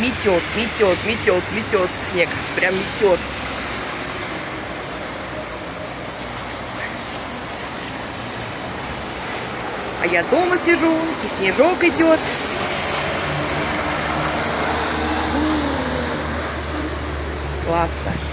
метет, метет, метет, метет снег. Прям метет. А я дома сижу, и снежок идет. Классно.